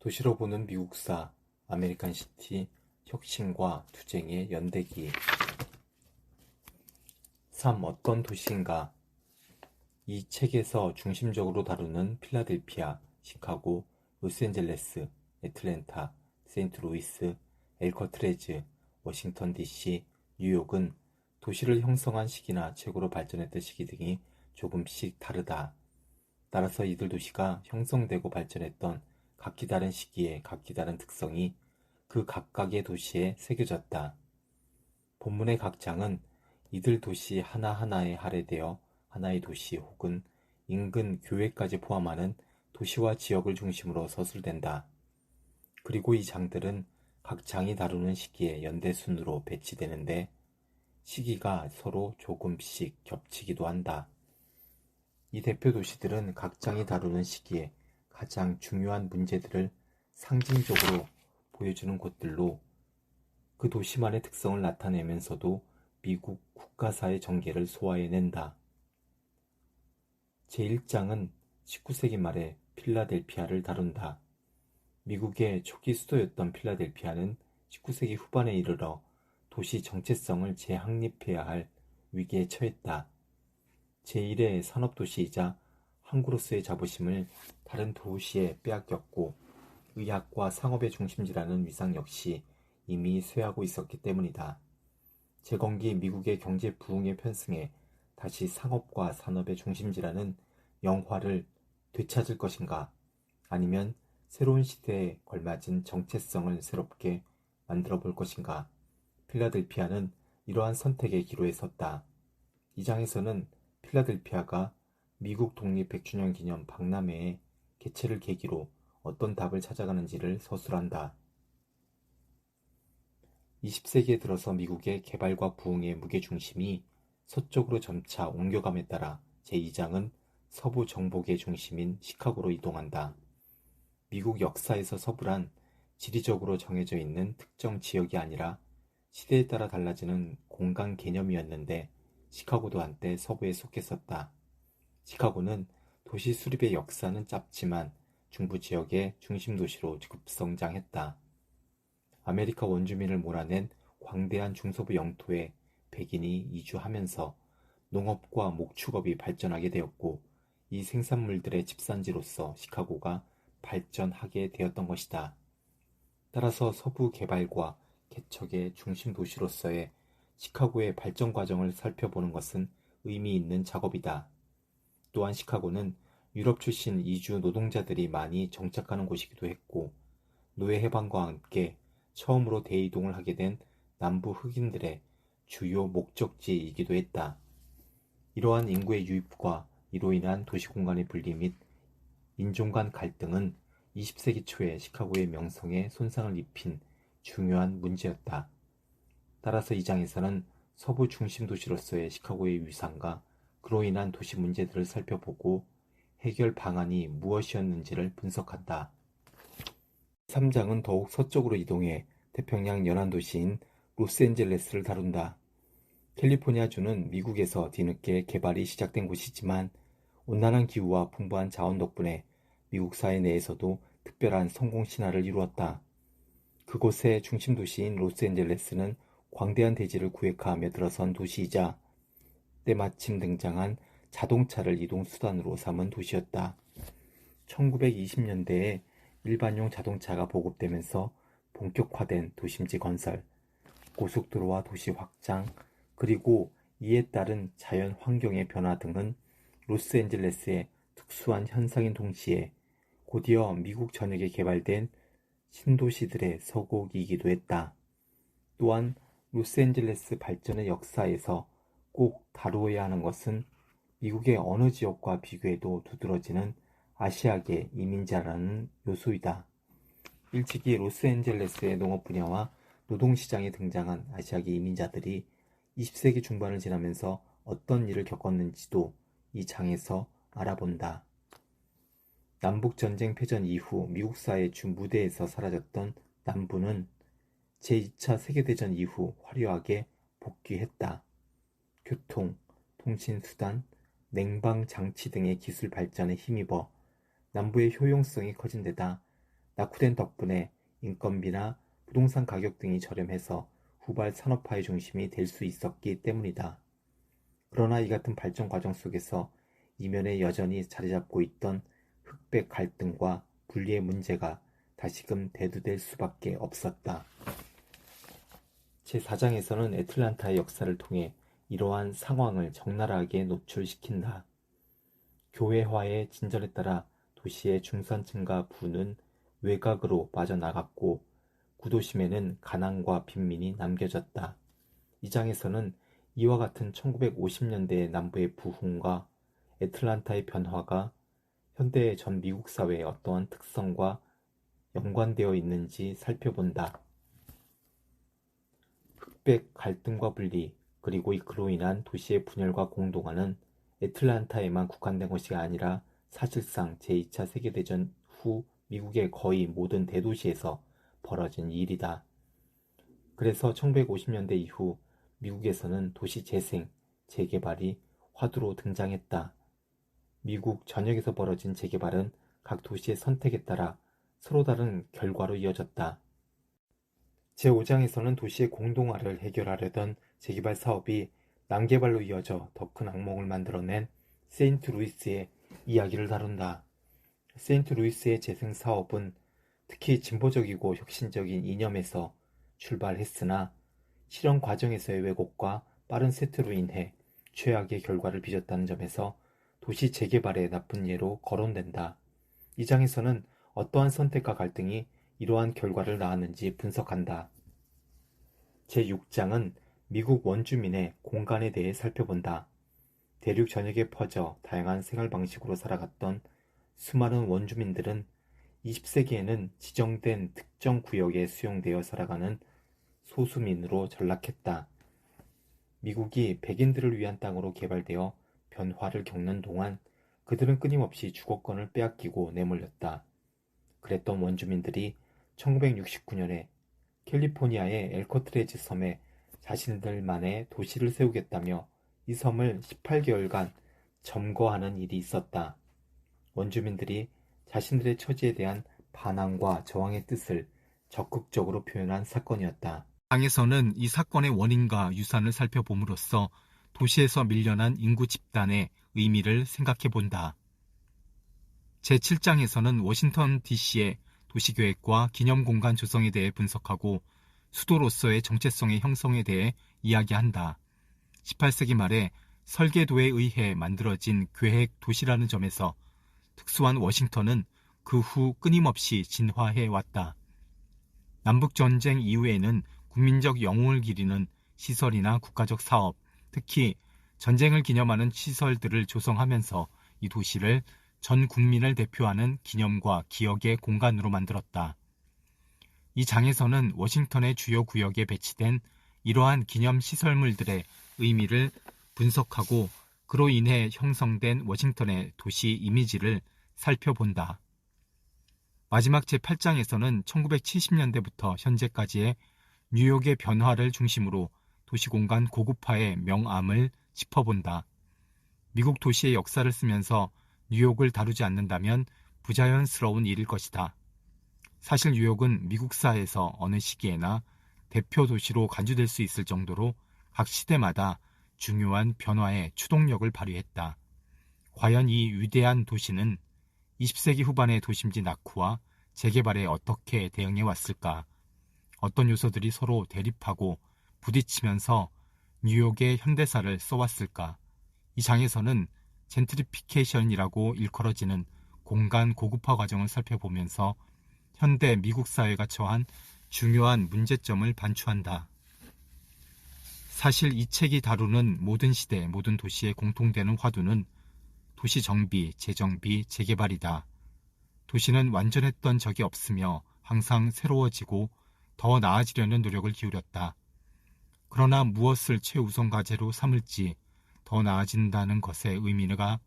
도시로 보는 미국사, 아메리칸 시티, 혁신과 투쟁의 연대기. 3. 어떤 도시인가? 이 책에서 중심적으로 다루는 필라델피아, 시카고, 로스앤젤레스, 애틀랜타, 세인트루이스, 엘커트레즈, 워싱턴 DC, 뉴욕은 도시를 형성한 시기나 최고로 발전했던 시기 등이 조금씩 다르다. 따라서 이들 도시가 형성되고 발전했던 각기 다른 시기에 각기 다른 특성이 그 각각의 도시에 새겨졌다. 본문의 각 장은 이들 도시 하나하나에 할애되어 하나의 도시 혹은 인근 교외까지 포함하는 도시와 지역을 중심으로 서술된다. 그리고 이 장들은 각 장이 다루는 시기에 연대순으로 배치되는데 시기가 서로 조금씩 겹치기도 한다. 이 대표 도시들은 각 장이 다루는 시기에 가장 중요한 문제들을 상징적으로 보여주는 곳들로 그 도시만의 특성을 나타내면서도 미국 국가사의 전개를 소화해낸다. 제1장은 19세기 말에 필라델피아를 다룬다. 미국의 초기 수도였던 필라델피아는 19세기 후반에 이르러 도시 정체성을 재확립해야 할 위기에 처했다. 제1의 산업도시이자 항구로서의 자부심을 다른 도시에 빼앗겼고 의학과 상업의 중심지라는 위상 역시 이미 쇠하고 있었기 때문이다. 재건기 미국의 경제 부흥에 편승해 다시 상업과 산업의 중심지라는 영화를 되찾을 것인가? 아니면 새로운 시대에 걸맞은 정체성을 새롭게 만들어 볼 것인가? 필라델피아는 이러한 선택의 기로에 섰다. 이 장에서는 필라델피아가 미국 독립 100주년 기념 박람회의 개최를 계기로 어떤 답을 찾아가는지를 서술한다. 20세기에 들어서 미국의 개발과 부흥의 무게중심이 서쪽으로 점차 옮겨감에 따라 제2장은 서부 정복의 중심인 시카고로 이동한다. 미국 역사에서 서부란 지리적으로 정해져 있는 특정 지역이 아니라 시대에 따라 달라지는 공간 개념이었는데 시카고도 한때 서부에 속했었다. 시카고는 도시 수립의 역사는 짧지만 중부 지역의 중심 도시로 급성장했다. 아메리카 원주민을 몰아낸 광대한 중서부 영토에 백인이 이주하면서 농업과 목축업이 발전하게 되었고 이 생산물들의 집산지로서 시카고가 발전하게 되었던 것이다. 따라서 서부 개발과 개척의 중심 도시로서의 시카고의 발전 과정을 살펴보는 것은 의미 있는 작업이다. 또한 시카고는 유럽 출신 이주 노동자들이 많이 정착하는 곳이기도 했고 노예 해방과 함께 처음으로 대이동을 하게 된 남부 흑인들의 주요 목적지이기도 했다. 이러한 인구의 유입과 이로 인한 도시 공간의 분리 및 인종 간 갈등은 20세기 초에 시카고의 명성에 손상을 입힌 중요한 문제였다. 따라서 이 장에서는 서부 중심 도시로서의 시카고의 위상과 그로 인한 도시 문제들을 살펴보고 해결 방안이 무엇이었는지를 분석한다. 3장은 더욱 서쪽으로 이동해 태평양 연안 도시인 로스앤젤레스를 다룬다. 캘리포니아주는 미국에서 뒤늦게 개발이 시작된 곳이지만 온난한 기후와 풍부한 자원 덕분에 미국 사회 내에서도 특별한 성공 신화를 이루었다. 그곳의 중심 도시인 로스앤젤레스는 광대한 대지를 구획하며 들어선 도시이자 때마침 등장한 자동차를 이동 수단으로 삼은 도시였다. 1920년대에 일반용 자동차가 보급되면서 본격화된 도심지 건설, 고속도로와 도시 확장, 그리고 이에 따른 자연 환경의 변화 등은 로스앤젤레스의 특수한 현상인 동시에 곧이어 미국 전역에 개발된 신도시들의 서곡이기도 했다. 또한 로스앤젤레스 발전의 역사에서 꼭 다루어야 하는 것은 미국의 어느 지역과 비교해도 두드러지는 아시아계 이민자라는 요소이다. 일찍이 로스앤젤레스의 농업 분야와 노동시장에 등장한 아시아계 이민자들이 20세기 중반을 지나면서 어떤 일을 겪었는지도 이 장에서 알아본다. 남북전쟁 패전 이후 미국사의 주 무대에서 사라졌던 남부는 제2차 세계대전 이후 화려하게 복귀했다. 교통, 통신수단, 냉방장치 등의 기술 발전에 힘입어 남부의 효용성이 커진 데다 낙후된 덕분에 인건비나 부동산 가격 등이 저렴해서 후발 산업화의 중심이 될 수 있었기 때문이다. 그러나 이 같은 발전 과정 속에서 이면에 여전히 자리잡고 있던 흑백 갈등과 분리의 문제가 다시금 대두될 수밖에 없었다. 제4장에서는 애틀란타의 역사를 통해 이러한 상황을 적나라하게 노출시킨다. 교회화의 진전에 따라 도시의 중산층과 부는 외곽으로 빠져나갔고 구도심에는 가난과 빈민이 남겨졌다. 이 장에서는 이와 같은 1950년대 남부의 부흥과 애틀란타의 변화가 현대의 전 미국 사회에 어떠한 특성과 연관되어 있는지 살펴본다. 흑백 갈등과 분리, 그리고 그로 인한 도시의 분열과 공동화는 애틀란타에만 국한된 것이 아니라 사실상 제2차 세계대전 후 미국의 거의 모든 대도시에서 벌어진 일이다. 그래서 1950년대 이후 미국에서는 도시 재생, 재개발이 화두로 등장했다. 미국 전역에서 벌어진 재개발은 각 도시의 선택에 따라 서로 다른 결과로 이어졌다. 제5장에서는 도시의 공동화를 해결하려던 재개발 사업이 남개발로 이어져 더 큰 악몽을 만들어낸 세인트루이스의 이야기를 다룬다. 세인트루이스의 재생 사업은 특히 진보적이고 혁신적인 이념에서 출발했으나 실현 과정에서의 왜곡과 빠른 세트로 인해 최악의 결과를 빚었다는 점에서 도시 재개발의 나쁜 예로 거론된다. 이 장에서는 어떠한 선택과 갈등이 이러한 결과를 낳았는지 분석한다. 제6장은 미국 원주민의 공간에 대해 살펴본다. 대륙 전역에 퍼져 다양한 생활 방식으로 살아갔던 수많은 원주민들은 20세기에는 지정된 특정 구역에 수용되어 살아가는 소수민으로 전락했다. 미국이 백인들을 위한 땅으로 개발되어 변화를 겪는 동안 그들은 끊임없이 주거권을 빼앗기고 내몰렸다. 그랬던 원주민들이 1969년에 캘리포니아의 엘커트레지 섬에 자신들만의 도시를 세우겠다며 이 섬을 18개월간 점거하는 일이 있었다. 원주민들이 자신들의 처지에 대한 반항과 저항의 뜻을 적극적으로 표현한 사건이었다. 장에서는 이 사건의 원인과 유산을 살펴봄으로써 도시에서 밀려난 인구 집단의 의미를 생각해본다. 제7장에서는 워싱턴 DC의 도시계획과 기념공간 조성에 대해 분석하고 수도로서의 정체성의 형성에 대해 이야기한다. 18세기 말에 설계도에 의해 만들어진 계획 도시라는 점에서 특수한 워싱턴은 그 후 끊임없이 진화해왔다. 남북전쟁 이후에는 국민적 영웅을 기리는 시설이나 국가적 사업, 특히 전쟁을 기념하는 시설들을 조성하면서 이 도시를 전 국민을 대표하는 기념과 기억의 공간으로 만들었다. 이 장에서는 워싱턴의 주요 구역에 배치된 이러한 기념시설물들의 의미를 분석하고 그로 인해 형성된 워싱턴의 도시 이미지를 살펴본다. 마지막 제8장에서는 1970년대부터 현재까지의 뉴욕의 변화를 중심으로 도시공간 고급화의 명암을 짚어본다. 미국 도시의 역사를 쓰면서 뉴욕을 다루지 않는다면 부자연스러운 일일 것이다. 사실 뉴욕은 미국사에서 어느 시기에나 대표 도시로 간주될 수 있을 정도로 각 시대마다 중요한 변화의 추동력을 발휘했다. 과연 이 위대한 도시는 20세기 후반의 도심지 낙후와 재개발에 어떻게 대응해 왔을까? 어떤 요소들이 서로 대립하고 부딪히면서 뉴욕의 현대사를 써왔을까? 이 장에서는 젠트리피케이션이라고 일컬어지는 공간 고급화 과정을 살펴보면서 현대 미국 사회가 처한 중요한 문제점을 반추한다. 사실 이 책이 다루는 모든 시대, 모든 도시에 공통되는 화두는 도시 정비, 재정비, 재개발이다. 도시는 완전했던 적이 없으며 항상 새로워지고 더 나아지려는 노력을 기울였다. 그러나 무엇을 최우선 과제로 삼을지 더 나아진다는 것의 의미가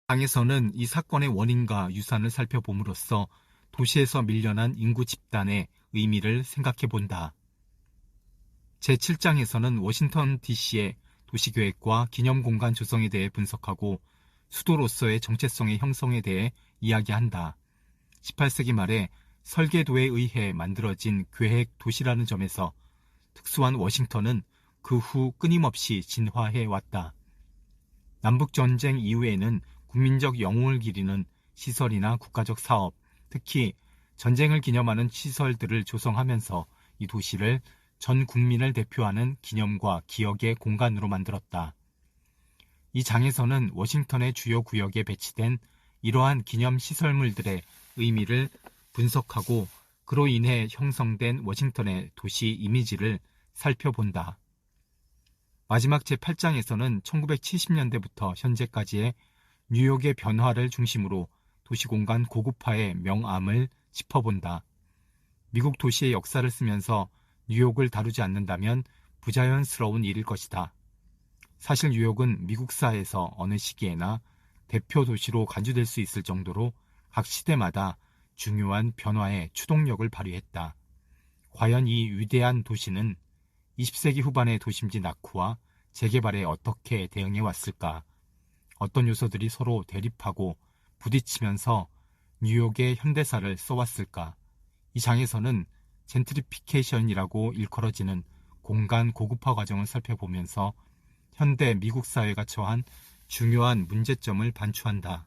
장에서는 이 사건의 원인과 유산을 살펴봄으로써 도시에서 밀려난 인구 집단의 의미를 생각해본다. 제7장에서는 워싱턴 DC의 도시계획과 기념공간 조성에 대해 분석하고 수도로서의 정체성의 형성에 대해 이야기한다. 18세기 말에 설계도에 의해 만들어진 계획 도시라는 점에서 특수한 워싱턴은 그 후 끊임없이 진화해 왔다. 남북전쟁 이후에는 국민적 영웅을 기리는 시설이나 국가적 사업, 특히 전쟁을 기념하는 시설들을 조성하면서 이 도시를 전 국민을 대표하는 기념과 기억의 공간으로 만들었다. 이 장에서는 워싱턴의 주요 구역에 배치된 이러한 기념 시설물들의 의미를 분석하고 그로 인해 형성된 워싱턴의 도시 이미지를 살펴본다. 마지막 제8장에서는 1970년대부터 현재까지의 뉴욕의 변화를 중심으로 도시공간 고급화의 명암을 짚어본다. 미국 도시의 역사를 쓰면서 뉴욕을 다루지 않는다면 부자연스러운 일일 것이다. 사실 뉴욕은 미국사에서 어느 시기에나 대표 도시로 간주될 수 있을 정도로 각 시대마다 중요한 변화의 추동력을 발휘했다. 과연 이 위대한 도시는 20세기 후반의 도심지 낙후와 재개발에 어떻게 대응해 왔을까? 어떤 요소들이 서로 대립하고 부딪히면서 뉴욕의 현대사를 써왔을까? 이 장에서는 젠트리피케이션이라고 일컬어지는 공간 고급화 과정을 살펴보면서 현대 미국 사회가 처한 중요한 문제점을 반추한다.